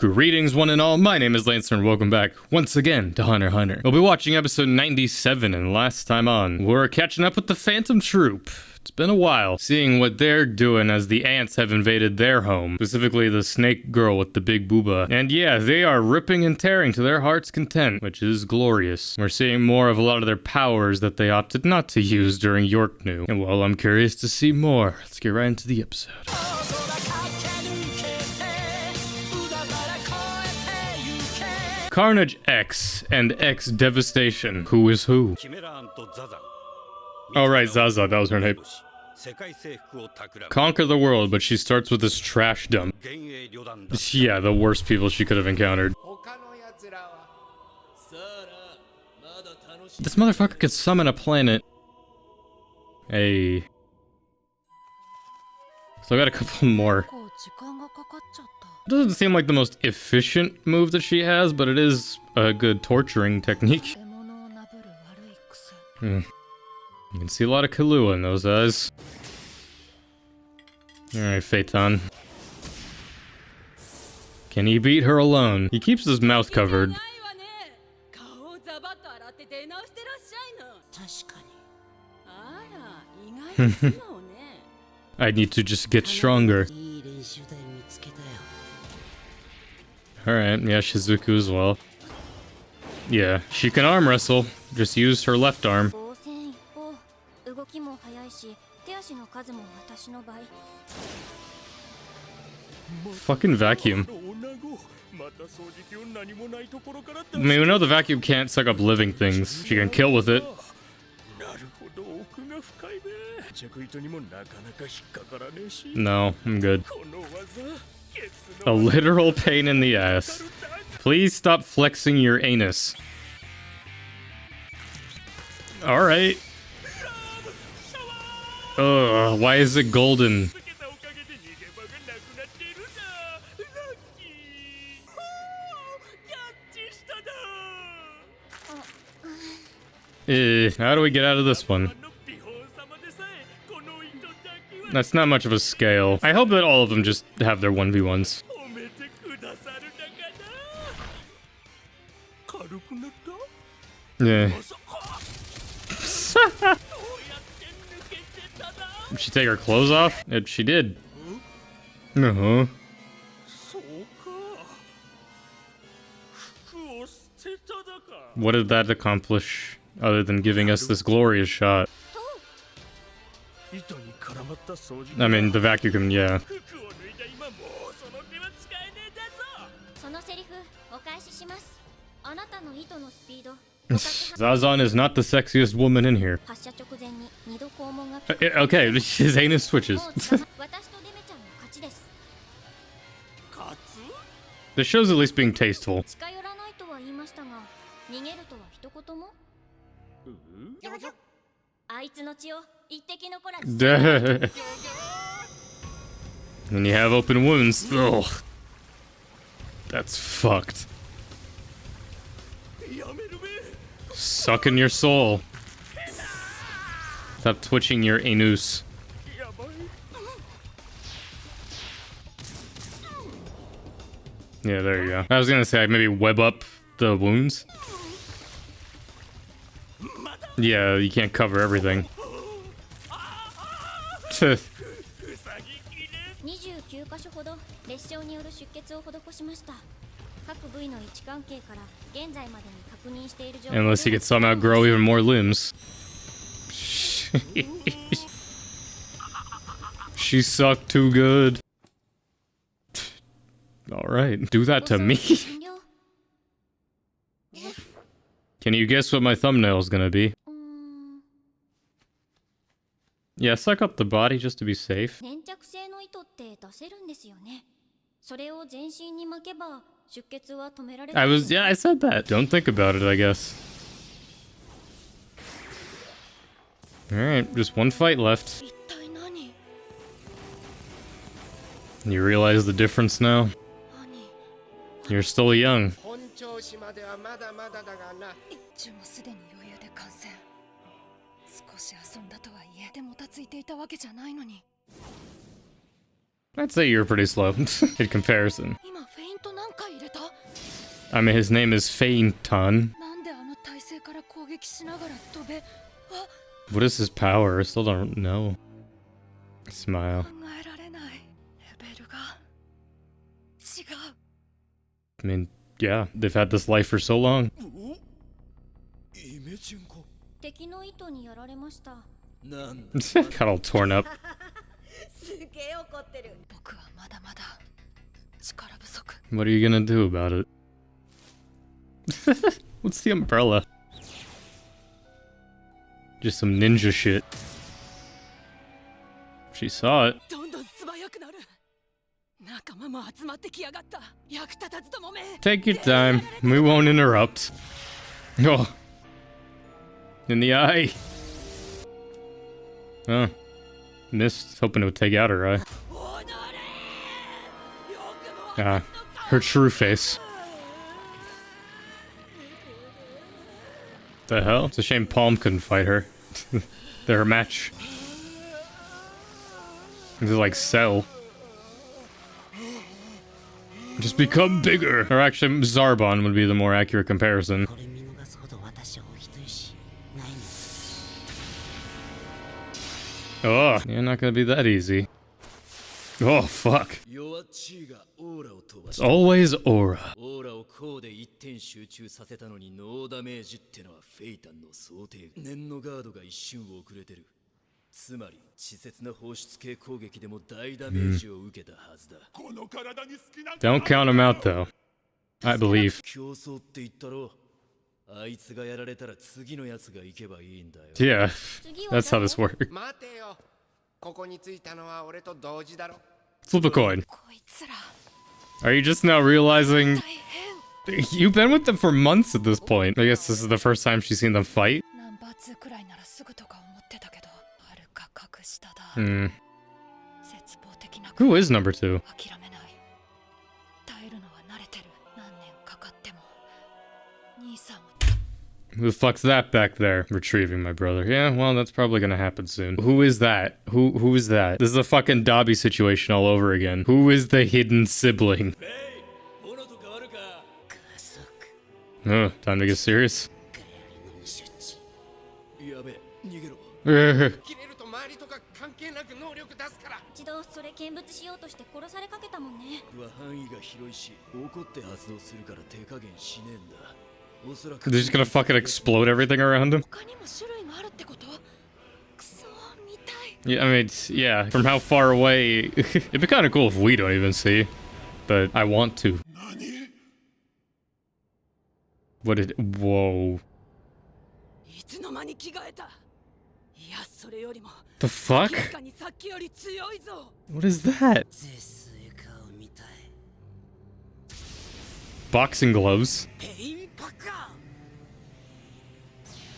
Greetings one and all, my name is Lancer and welcome back once again to Hunter x Hunter. We'll be watching episode 97 and last time on, we're catching up with the Phantom Troupe. It's been a while, seeing what they're doing as the ants have invaded their home, specifically the snake girl with the big booba. And yeah, they are ripping and tearing to their heart's content, which is glorious. We're seeing more of a lot of their powers that they opted not to use during York New. And while I'm curious to see more, let's get right into the episode. Carnage X and X Devastation. Who is who? Oh right, Zazan, that was her name. Conquer the world, but she starts with this trash dump. Yeah, the worst people she could have encountered. This motherfucker could summon a planet. Hey. So I got a couple more. Doesn't seem like the most efficient move that she has, but it is a good torturing technique. You can see a lot of Killua in those eyes. Alright, Phaeton. Can he beat her alone? He keeps his mouth covered. I need to just get stronger. Alright, yeah, Shizuku as well. Yeah, she can arm wrestle. Just use her left arm. Fucking vacuum. I mean, we know the vacuum can't suck up living things. She can kill with it. No, I'm good. A literal pain in the ass. Please stop flexing your anus. Alright. Ugh, why is it golden? How do we get out of this one? That's not much of a scale. I hope that all of them just have their 1v1s. Yeah. Did she take her clothes off? She did. Uh-huh. What did that accomplish, other than giving us this glorious shot? I mean, the vacuum, yeah. Zazan is not the sexiest woman in here. Okay, his anus switches. The show's at least being tasteful. And you have open wounds. Ugh. That's fucked. Sucking your soul. Stop twitching your anus. Yeah, there you go. I was gonna say, maybe web up the wounds. Yeah, you can't cover everything. Unless he could somehow grow even more limbs. She sucked too good. Alright, do that to me. Can you guess what my thumbnail's gonna be? Yeah, suck up the body just to be safe. I said that. Don't think about it, I guess. Alright, just one fight left. You realize the difference now? You're still young. I'd say you're pretty slow in comparison. I mean, his name is Fainton. What is his power? I still don't know. Smile. I mean, yeah, they've had this life for so long. Got all torn up. What are you gonna do about it? What's the umbrella? Just some ninja shit. She saw it. Take your time. We won't interrupt. Oh. In the eye. Oh. Missed. Hoping it would take out her eye. Ah. Her true face. The hell? It's a shame Palm couldn't fight her. They're a match. This is like Cell. Just become bigger. Or actually, Zarbon would be the more accurate comparison. Oh, you're not gonna be that easy. Oh, fuck. It's always aura. Don't count him out, though. I believe. Yeah, that's how this works. Flip a coin. Are you just now realizing... You've been with them for months at this point. I guess this is the first time she's seen them fight. Who is number 2? Who the fuck's that back there? Retrieving my brother. Yeah, well, that's probably gonna happen soon. Who is that? Who is that? This is a fucking Dobby situation all over again. Who is the hidden sibling? Oh, time to get serious. They're just gonna fucking explode everything around him? Yeah, I mean, yeah, from how far away... It'd be kind of cool if we don't even see. But I want to. What did... Whoa. The fuck? What is that? Boxing gloves.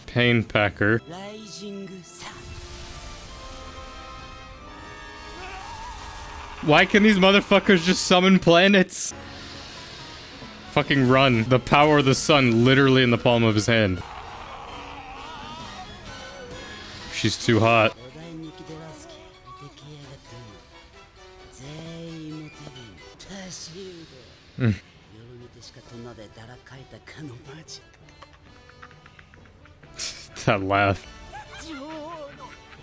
Pain Packer. Why can these motherfuckers just summon planets? Fucking run. The power of the sun literally in the palm of his hand. She's too hot. That laugh.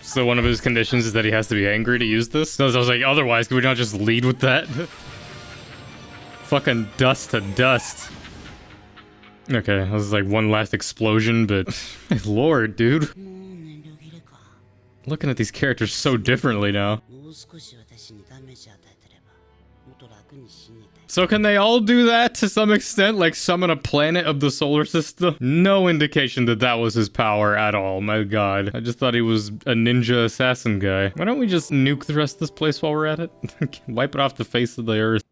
So one of his conditions is that he has to be angry to use this? So I was like, otherwise, could we not just lead with that? Fucking dust to dust. Okay, this is like one last explosion, but... Lord, dude. Looking at these characters so differently now. So can they all do that to some extent? Like summon a planet of the solar system? No indication that that was his power at all, my god. I just thought he was a ninja assassin guy. Why don't we just nuke the rest of this place while we're at it? Wipe it off the face of the earth.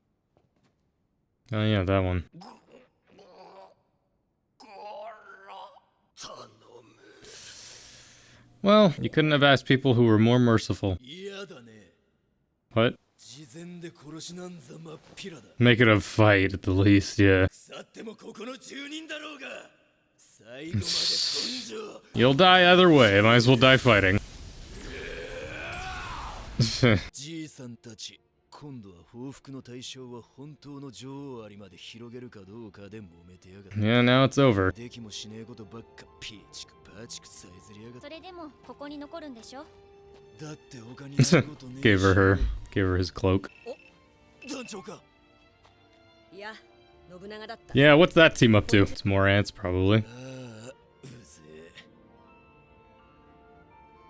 Oh yeah, that one. Well, you couldn't have asked people who were more merciful. What? Make it a fight at the least, yeah. You'll die either way, might as well die fighting. Yeah, now it's over. Gave her his cloak. Yeah, what's that team up to? It's more ants, probably.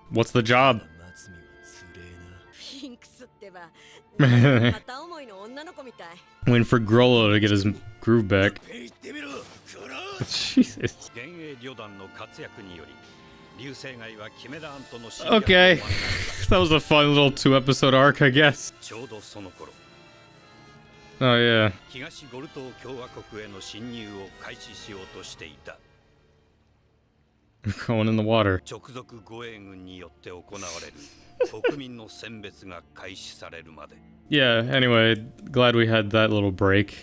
What's the job? Waiting for Grollo to get his groove back. Jesus. Okay. That was a fun little 2-episode arc, I guess. Oh, yeah. Going in the water. Yeah, anyway, glad we had that little break.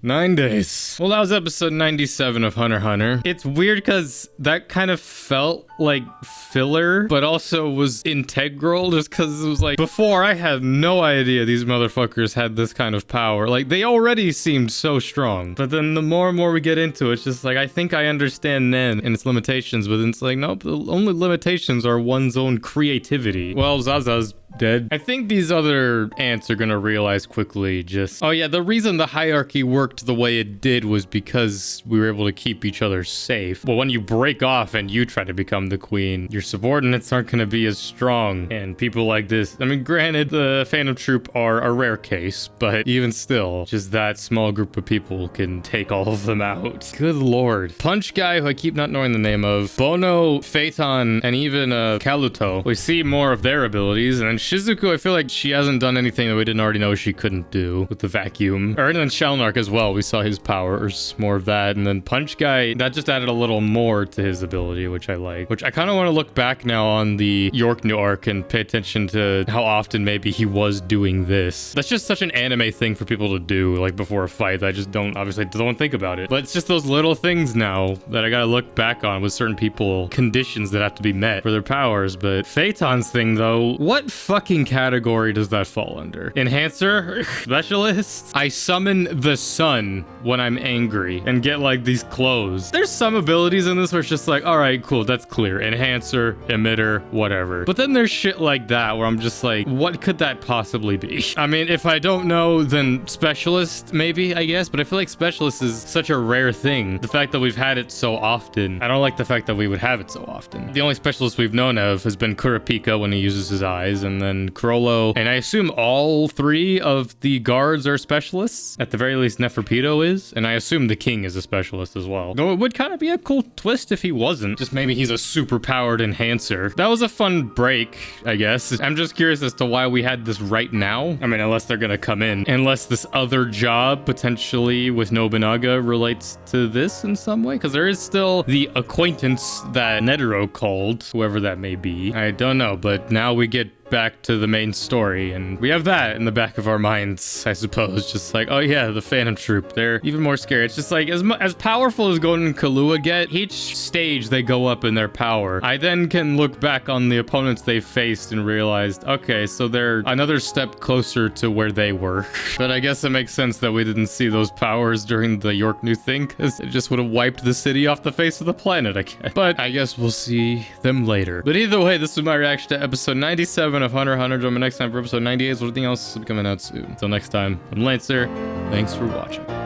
9 days. Well, that was episode 97 of Hunter x Hunter. It's weird because that kind of felt like filler, but also was integral just because it was like, before I had no idea these motherfuckers had this kind of power. Like, they already seemed so strong. But then the more and more we get into it, it's just like, I think I understand Nen and its limitations, but then it's like, nope, the only limitations are one's own creativity. Well, Zaza's dead. I think these other ants are gonna realize quickly just, oh yeah, the reason the hierarchy worked the way it did was because we were able to keep each other safe. But when you break off and you try to become the queen, your subordinates aren't gonna be as strong. And people like this, I mean, granted, the Phantom Troupe are a rare case, but even still, just that small group of people can take all of them out. Good lord. Punch Guy, who I keep not knowing the name of, Bono, Phaeton, and even Kaluto. We see more of their abilities, and then Shizuku, I feel like she hasn't done anything that we didn't already know she couldn't do with the vacuum. Or and then Shellnark as well, we saw his powers, more of that. And then Punch Guy, that just added a little more to his ability, which I like. Which I kind of want to look back now on the York-New arc and pay attention to how often maybe he was doing this. That's just such an anime thing for people to do, like before a fight. I just obviously don't think about it. But it's just those little things now that I gotta look back on with certain people, conditions that have to be met for their powers. But Phaeton's thing though, what fucking category does that fall under? Enhancer? Specialist? I summon the sun when I'm angry and get like these clothes. There's some abilities in this where it's just like, all right, cool, that's clear. Enhancer, emitter, whatever. But then there's shit like that where I'm just like, what could that possibly be? I mean, if I don't know, then specialist, maybe, I guess. But I feel like specialist is such a rare thing. The fact that we've had it so often, I don't like the fact that we would have it so often. The only specialist we've known of has been Kurapika when he uses his eyes, and then Crollo, and I assume all 3 of the guards are specialists. At the very least, Neferpitou is, and I assume the king is a specialist as well. Though it would kind of be a cool twist if he wasn't. Just maybe he's a super powered enhancer. That was a fun break, I guess. I'm just curious as to why we had this right now. I mean, unless they're gonna come in. Unless this other job, potentially with Nobunaga, relates to this in some way. Because there is still the acquaintance that Netero called, whoever that may be. I don't know, but now we get back to the main story, and we have that in the back of our minds, I suppose. Just like, oh yeah, the Phantom Troupe, they're even more scary. It's just like, as powerful as Gon and Killua get, each stage they go up in their power, I then can look back on the opponents they faced and realized, okay, so they're another step closer to where they were. But I guess it makes sense that we didn't see those powers during the York-New thing, because it just would have wiped the city off the face of the planet, I guess. But I guess we'll see them later. But either way, this is my reaction to episode 97 of Hunter x Hunter. Join me next time for episode 98, so everything else will be coming out soon. Until next time, I'm Lancer. Thanks for watching.